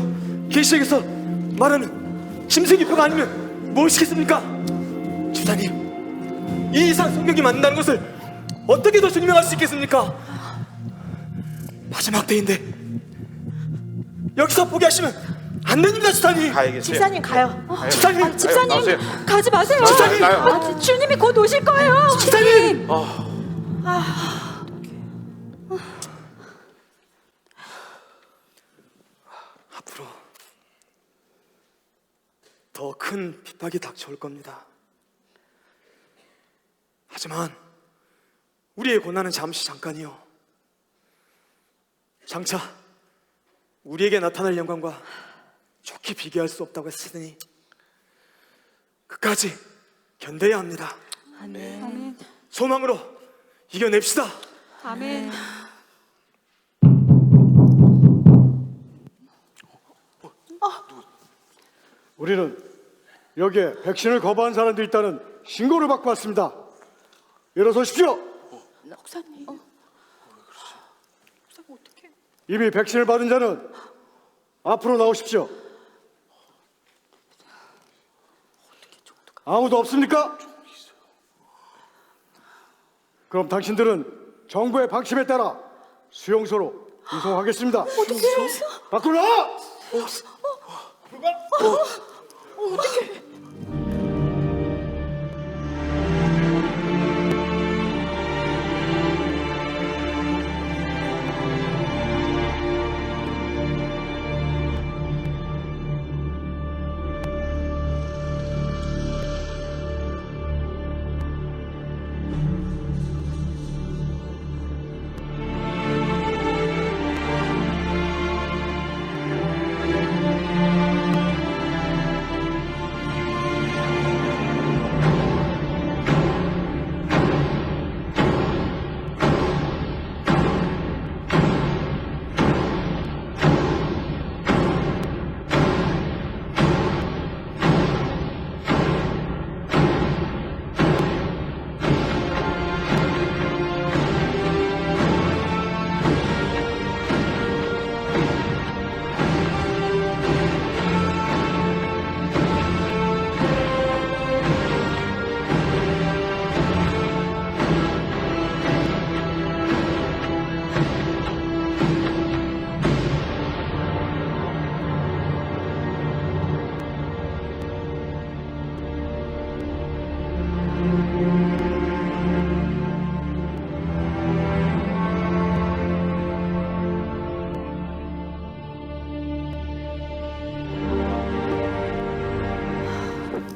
계시록에서 말하는 짐승기표가 아니면 무엇이겠습니까? 집사님, 이 이상 성경이 맞는다는 것을 어떻게 더 증명할 수 있겠습니까? 마지막 때인데 여기서 포기하시면 안 됩니다, 집사님. 가야겠어요. 집사님 가요. 집사님, 집사님, 나오세요. 가지 마세요. 집사님! 주님이 곧 오실 거예요. 집사님. 앞으로 더 큰 핍박이 닥쳐올 겁니다. 하지만 우리의 고난은 잠시 잠깐이요, 장차 우리에게 나타날 영광과 좋게 비교할 수 없다고 했으니 끝까지 견뎌야 합니다. 아멘. 소망으로 이겨냅시다. 아멘. 우리는 여기에 백신을 거부한 사람도 있다는 신고를 받고 왔습니다. 일어서십시오. 목사님. 목사님 어떡해? 이미 백신을 받은 자는 앞으로 나오십시오. 아무도 없습니까? 그럼 당신들은 정부의 방침에 따라 수용소로 이송하겠습니다. 어떡해? 밖으로 나와! 어떡해?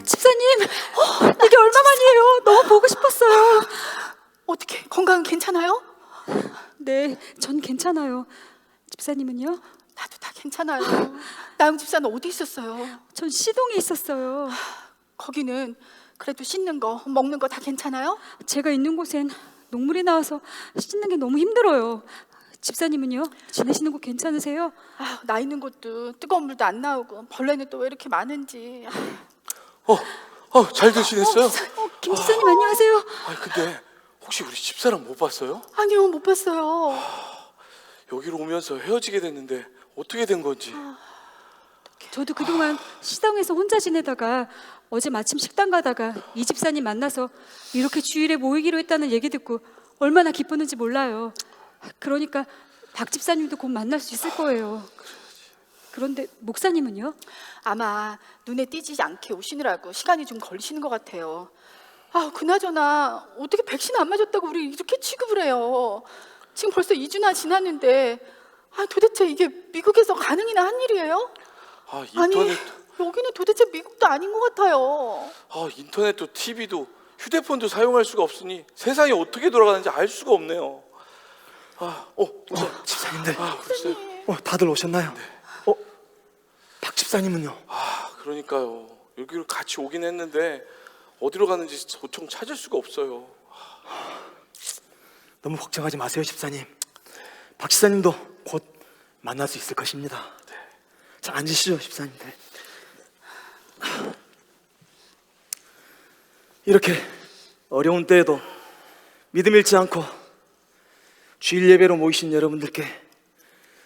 집사님, 이게 얼마만이에요? 너무 보고 싶었어요. 어떻게 건강은 괜찮아요? 네, 전 괜찮아요. 집사님은요? 나도 다 괜찮아요. 나영 집사는 어디 있었어요? 전 시동에 있었어요. 거기는 그래도 씻는 거, 먹는 거 다 괜찮아요? 제가 있는 곳엔 녹물이 나와서 씻는 게 너무 힘들어요. 집사님은요? 지내시는 거 괜찮으세요? 나 있는 곳도 뜨거운 물도 안 나오고 벌레는 또 왜 이렇게 많은지. 잘들 지냈어요? 김 집사님 안녕하세요. 근데 혹시 우리 집사람 못 봤어요? 아니요, 못 봤어요. 여기로 오면서 헤어지게 됐는데 어떻게 된 건지. 저도 그동안 시당에서 혼자 지내다가 어제 마침 식당 가다가 이 집사님 만나서 이렇게 주일에 모이기로 했다는 얘기 듣고 얼마나 기뻤는지 몰라요. 그러니까 박 집사님도 곧 만날 수 있을 거예요. 그런데 목사님은요? 아마 눈에 띄지 않게 오시느라고 시간이 좀 걸리시는 것 같아요. 아, 그나저나 어떻게 백신 안 맞았다고 우리 이렇게 취급을 해요? 지금 벌써 2주나 지났는데 도대체 이게 미국에서 가능이나 한 일이에요? 아니, 여기는 도대체 미국도 아닌 것 같아요. 인터넷도 TV도 휴대폰도 사용할 수가 없으니 세상이 어떻게 돌아가는지 알 수가 없네요. 집사님들. 글쎄요. 다들 오셨나요? 박 집사님은요? 그러니까요. 여기로 같이 오긴 했는데 어디로 가는지 도통 찾을 수가 없어요. 너무 걱정하지 마세요, 집사님. 박 집사님도 곧 만날 수 있을 것입니다. 자, 앉으시죠, 집사님들. 이렇게 어려운 때에도 믿음 잃지 않고 주일 예배로 모이신 여러분들께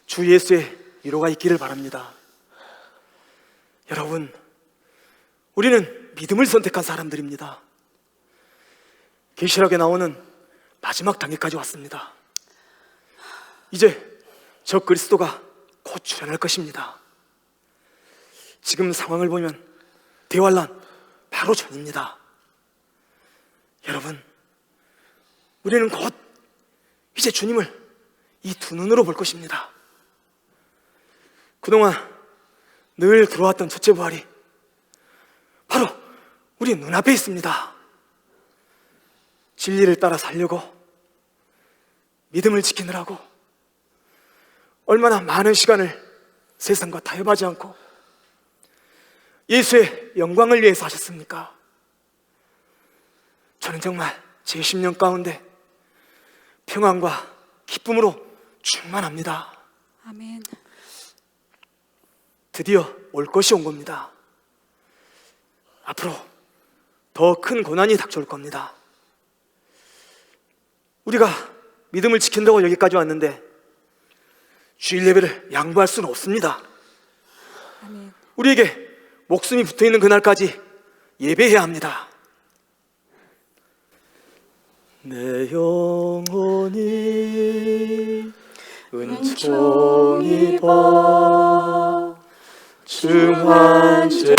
주 예수의 위로가 있기를 바랍니다. 여러분, 우리는 믿음을 선택한 사람들입니다. 계시록에 나오는 마지막 단계까지 왔습니다. 이제 저 그리스도가 곧 출현할 것입니다. 지금 상황을 보면 대환란 바로 전입니다. 여러분, 우리는 곧 이제 주님을 이 두 눈으로 볼 것입니다. 그동안 늘 들어왔던 첫째 부활이 바로 우리 눈앞에 있습니다. 진리를 따라 살려고 믿음을 지키느라고 얼마나 많은 시간을 세상과 타협하지 않고 예수의 영광을 위해서 하셨습니까? 저는 정말 제 10년 가운데 평안과 기쁨으로 충만합니다. 아멘. 드디어 올 것이 온 겁니다. 앞으로 더 큰 고난이 닥쳐올 겁니다. 우리가 믿음을 지킨다고 여기까지 왔는데 주일 예배를 양보할 수는 없습니다. 아멘. 우리에게 목숨이 붙어있는 그날까지 예배해야 합니다. 내 영혼이 은총이 봐 중환제.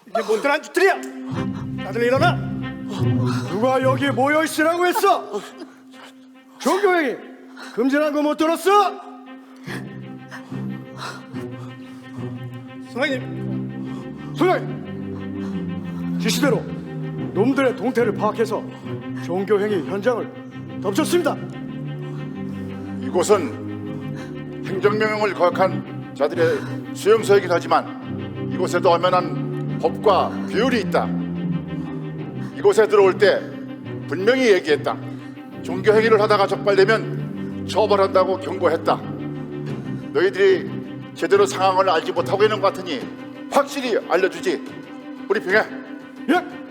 이게 뭔들 안주들이야? 다들 일어나. 누가 여기 모여 있으라고 했어? 종교행위 금지란 거 못 들었어? 소장님, 지시대로 놈들의 동태를 파악해서 종교행위 현장을 덮쳤습니다. 이곳은 행정명령을 거역한 자들의 수용소이긴 하지만 이곳에도 엄연한 법과 규율이 있다. 이곳에 들어올 때 분명히 얘기했다. 종교행위를 하다가 적발되면 처벌한다고 경고했다. 너희들이 제대로 상황을 알지 못하고 있는 것 같으니 확실히 알려주지. 우리 평해. 예.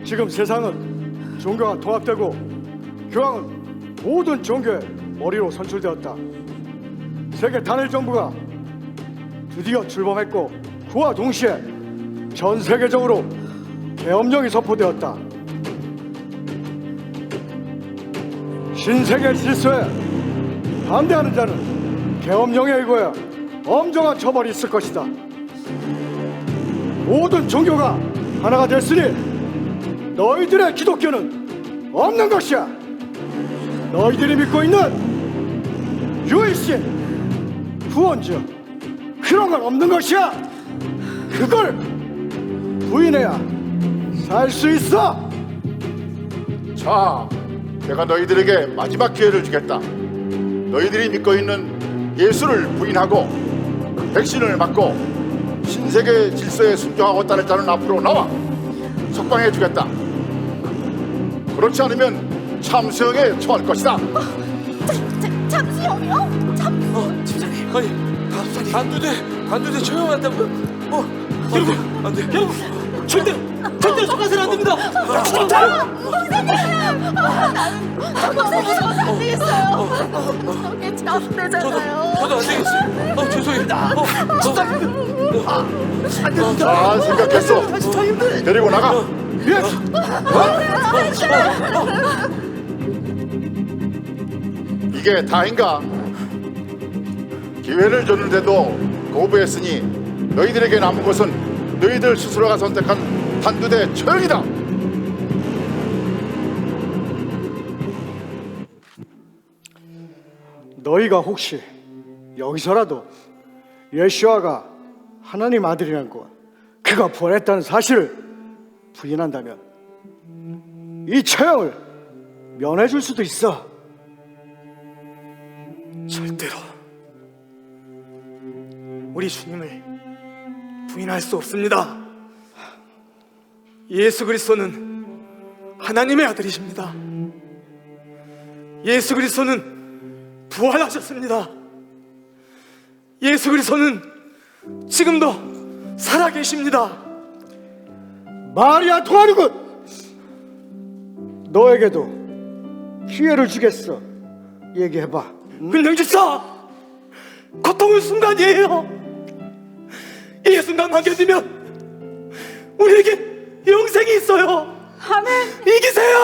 지금 세상은 종교가 통합되고 교황은 모든 종교의 머리로 선출되었다. 세계 단일 정부가 드디어 출범했고 그와 동시에 전 세계적으로 계엄령이 선포되었다. 신세계 질서에 반대하는 자는 계엄령에 의거해 엄정한 처벌이 있을 것이다. 모든 종교가 하나가 됐으니 너희들의 기독교는 없는 것이야. 너희들이 믿고 있는 유일신, 구원자 그런 건 없는 것이야. 그걸 부인해야 살 수 있어. 자, 내가 너희들에게 마지막 기회를 주겠다. 너희들이 믿고 있는 예수를 부인하고 백신을 맞고 신세계 질서에 순종하고 따를 자는 앞으로 나와 석방해 주겠다. 그렇지 않으면 참수형에 처할 것이다. 잠시만요. 집사님, 아니 단두대 처형한다고요? 여러분, 안 돼. 여러분, 절대로 속아서는 안 됩니다. 목사님, 안 되겠어요. 저게 참되잖아요. 저도 안 되겠어요. 죄송합니다. 잘 생각했어. 데리고 나가. 이게 다인가? 기회를 줬는데도 거부했으니 너희들에게 남은 것은 너희들 스스로가 선택한 한두대 처형이다. 너희가 혹시 여기서라도 예수아가 하나님 아들이라는 것, 그가 부활했다는 사실을 부인한다면 이 처형을 면해줄 수도 있어. 절대로 우리 주님을 부인할 수 없습니다. 예수 그리스도는 하나님의 아들이십니다. 예수 그리스도는 부활하셨습니다. 예수 그리스도는 지금도 살아계십니다. 말이 안 통하는군. 너에게도 기회를 주겠어. 얘기해봐. 은영집사, 고통의 순간이에요. 이 순간만 견디면 우리에게 영생이 있어요. 아멘. 이기세요.